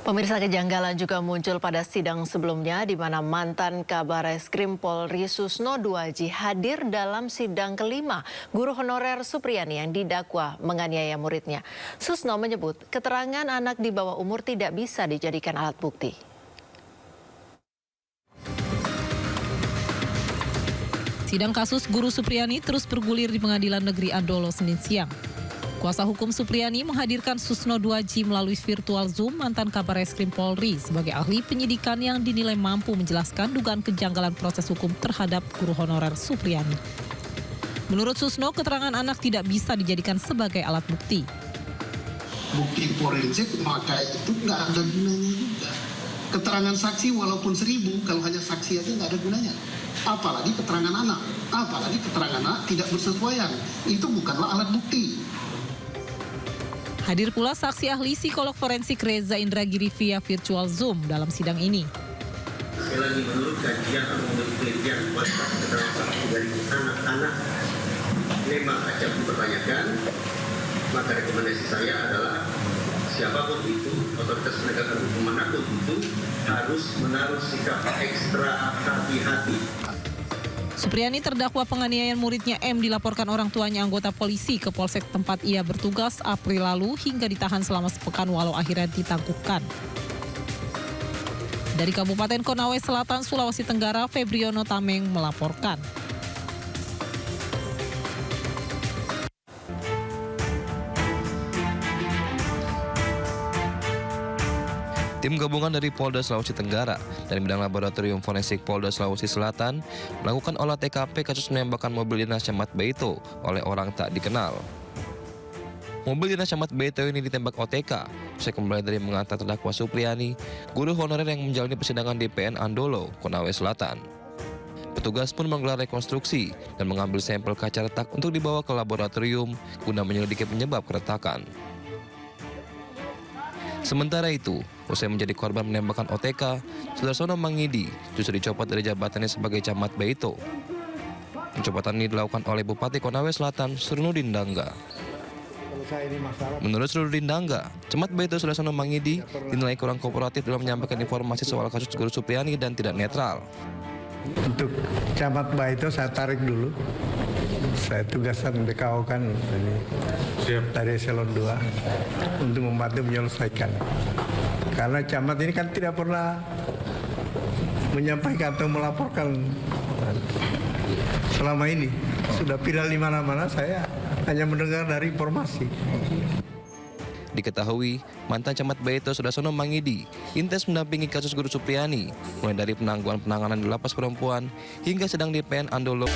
Pemirsa, kejanggalan juga muncul pada sidang sebelumnya di mana mantan Kabareskrim Polri Susno Duaji hadir dalam sidang kelima guru honorer Supriyani yang didakwa menganiaya muridnya. Susno menyebut keterangan anak di bawah umur tidak bisa dijadikan alat bukti. Sidang kasus guru Supriyani terus bergulir di Pengadilan Negeri Andolo Senin siang. Kuasa hukum Supriyani menghadirkan Susno Duaji melalui virtual Zoom mantan Kabareskrim Polri sebagai ahli penyidikan yang dinilai mampu menjelaskan dugaan kejanggalan proses hukum terhadap guru honorer Supriyani. Menurut Susno, keterangan anak tidak bisa dijadikan sebagai alat bukti. Bukti forensik maka itu nggak ada gunanya juga. Keterangan saksi walaupun 1000, kalau hanya saksi aja nggak ada gunanya. Apalagi keterangan anak, apalagi keterangan anak tidak bersesuaian. Itu bukanlah alat bukti. Hadir pula saksi ahli psikolog forensik Reza Indragiri via virtual Zoom dalam sidang ini. Sekali lagi, menurut kajian atau menurut penelitian kualitas keterangan saksi dari anak-anak memang acap dipertanyakan, maka rekomendasi saya adalah siapapun itu, otoritas penegakan hukum manapun itu harus menaruh sikap ekstra hati-hati. Supriyani terdakwa penganiayaan muridnya M dilaporkan orang tuanya anggota polisi ke polsek tempat ia bertugas April lalu hingga ditahan selama sepekan walau akhirnya ditangguhkan. Dari Kabupaten Konawe Selatan, Sulawesi Tenggara, Febriono Tameng melaporkan. Tim gabungan dari Polda Sulawesi Tenggara dan bidang laboratorium forensik Polda Sulawesi Selatan melakukan olah TKP kasus penembakan mobil dinas Camat Beito oleh orang tak dikenal. Mobil dinas Camat Beito ini ditembak OTK usai kembali dari mengantar terdakwa Supriyani, guru honorer yang menjalani persidangan di PN Andolo, Konawe Selatan. Petugas pun menggelar rekonstruksi dan mengambil sampel kaca retak untuk dibawa ke laboratorium guna menyelidiki penyebab keretakan. Sementara itu, usai menjadi korban penembakan OTK, Sudarsono Mangidi justru dicopot dari jabatannya sebagai Camat Beito. Pencopotan ini dilakukan oleh Bupati Konawe Selatan, Surnudin Dangga. Menurut Surnudin Dangga, Camat Beito Sudarsono Mangidi dinilai kurang kooperatif dalam menyampaikan informasi soal kasus guru Supriyani dan tidak netral. Untuk Camat Beito saya tarik dulu. Saya tugasan BKO kan dari eselon 2 untuk membantu menyelesaikan. Karena camat ini kan tidak pernah menyampaikan atau melaporkan selama ini. Sudah viral di mana-mana, saya hanya mendengar dari informasi. Diketahui, mantan Camat Beito Sudarsono Mangidi intens mendampingi kasus guru Supriyani, mulai dari penangguhan-penanganan di lapas perempuan hingga sedang di PN Andolo.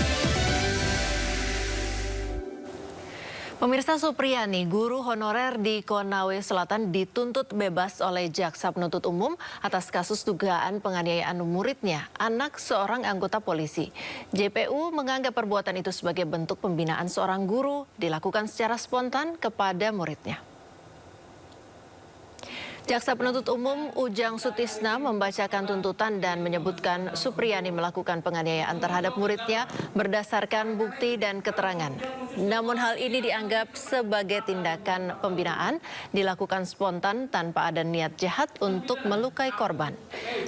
Pemirsa, Supriyani, guru honorer di Konawe Selatan dituntut bebas oleh jaksa penuntut umum atas kasus dugaan penganiayaan muridnya, anak seorang anggota polisi. JPU menganggap perbuatan itu sebagai bentuk pembinaan seorang guru dilakukan secara spontan kepada muridnya. Jaksa penuntut umum Ujang Sutisna membacakan tuntutan dan menyebutkan Supriyani melakukan penganiayaan terhadap muridnya berdasarkan bukti dan keterangan. Namun hal ini dianggap sebagai tindakan pembinaan dilakukan spontan tanpa ada niat jahat untuk melukai korban.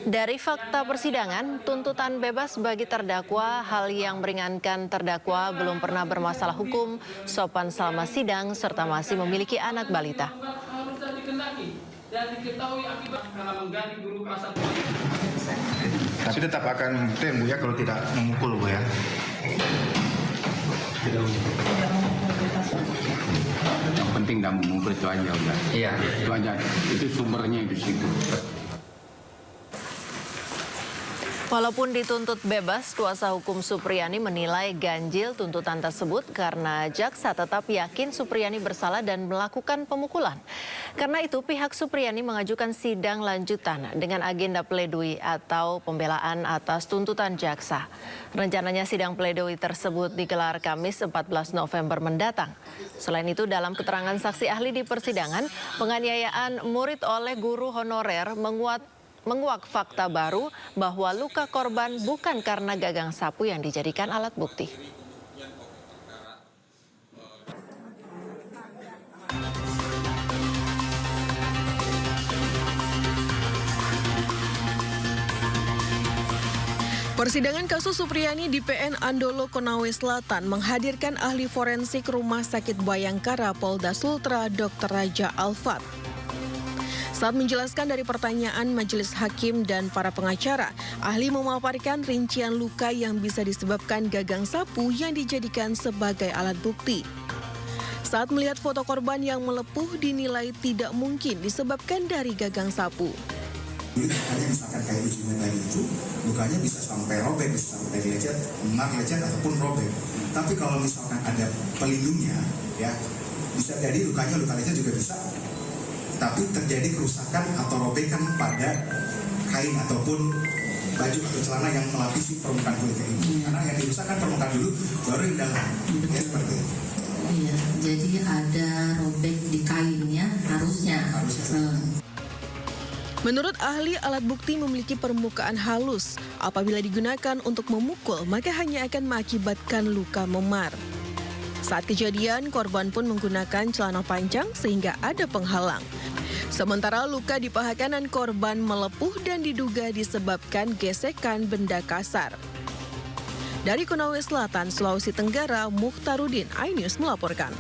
Dari fakta persidangan, tuntutan bebas bagi terdakwa, hal yang meringankan terdakwa belum pernah bermasalah hukum, sopan selama sidang, serta masih memiliki anak balita. Dan diketahui akibat karena mengganti guru kelas 1. Tapi tetap akan tem Bu ya kalau tidak memukul Bu ya. Yang penting tidak memukul itu aja udah. Iya. Itu aja. Itu sumbernya di situ. Walaupun dituntut bebas, kuasa hukum Supriyani menilai ganjil tuntutan tersebut karena jaksa tetap yakin Supriyani bersalah dan melakukan pemukulan. Karena itu pihak Supriyani mengajukan sidang lanjutan dengan agenda pledoi atau pembelaan atas tuntutan jaksa. Rencananya sidang pledoi tersebut digelar Kamis 14 November mendatang. Selain itu, dalam keterangan saksi ahli di persidangan, penganiayaan murid oleh guru honorer menguak fakta baru bahwa luka korban bukan karena gagang sapu yang dijadikan alat bukti. Persidangan kasus Supriyani di PN Andolo Konawe Selatan menghadirkan ahli forensik Rumah Sakit Bayangkara Polda Sultra Dr. Raja Alfat. Saat menjelaskan dari pertanyaan majelis hakim dan para pengacara, ahli memaparkan rincian luka yang bisa disebabkan gagang sapu yang dijadikan sebagai alat bukti. Saat melihat foto korban yang melepuh dinilai tidak mungkin disebabkan dari gagang sapu. Hanya misalkan kayak uji tadi itu, lukanya bisa sampai robek, bisa sampai dari lecet, lecet ataupun robek. Tapi kalau misalkan ada pelindungnya, ya bisa jadi luka lecet juga bisa. Tapi terjadi kerusakan atau robekan pada kain ataupun baju atau celana yang melapisi permukaan kulitnya ini. Karena yang dirusakkan permukaan dulu, baru yang dalam. Ya seperti itu. Iya, jadi ada robek di kainnya harusnya. Menurut ahli, alat bukti memiliki permukaan halus. Apabila digunakan untuk memukul, maka hanya akan mengakibatkan luka memar. Saat kejadian, korban pun menggunakan celana panjang sehingga ada penghalang. Sementara luka di paha kanan korban melepuh dan diduga disebabkan gesekan benda kasar. Dari Konawe Selatan, Sulawesi Tenggara, Mukhtarudin, iNews melaporkan.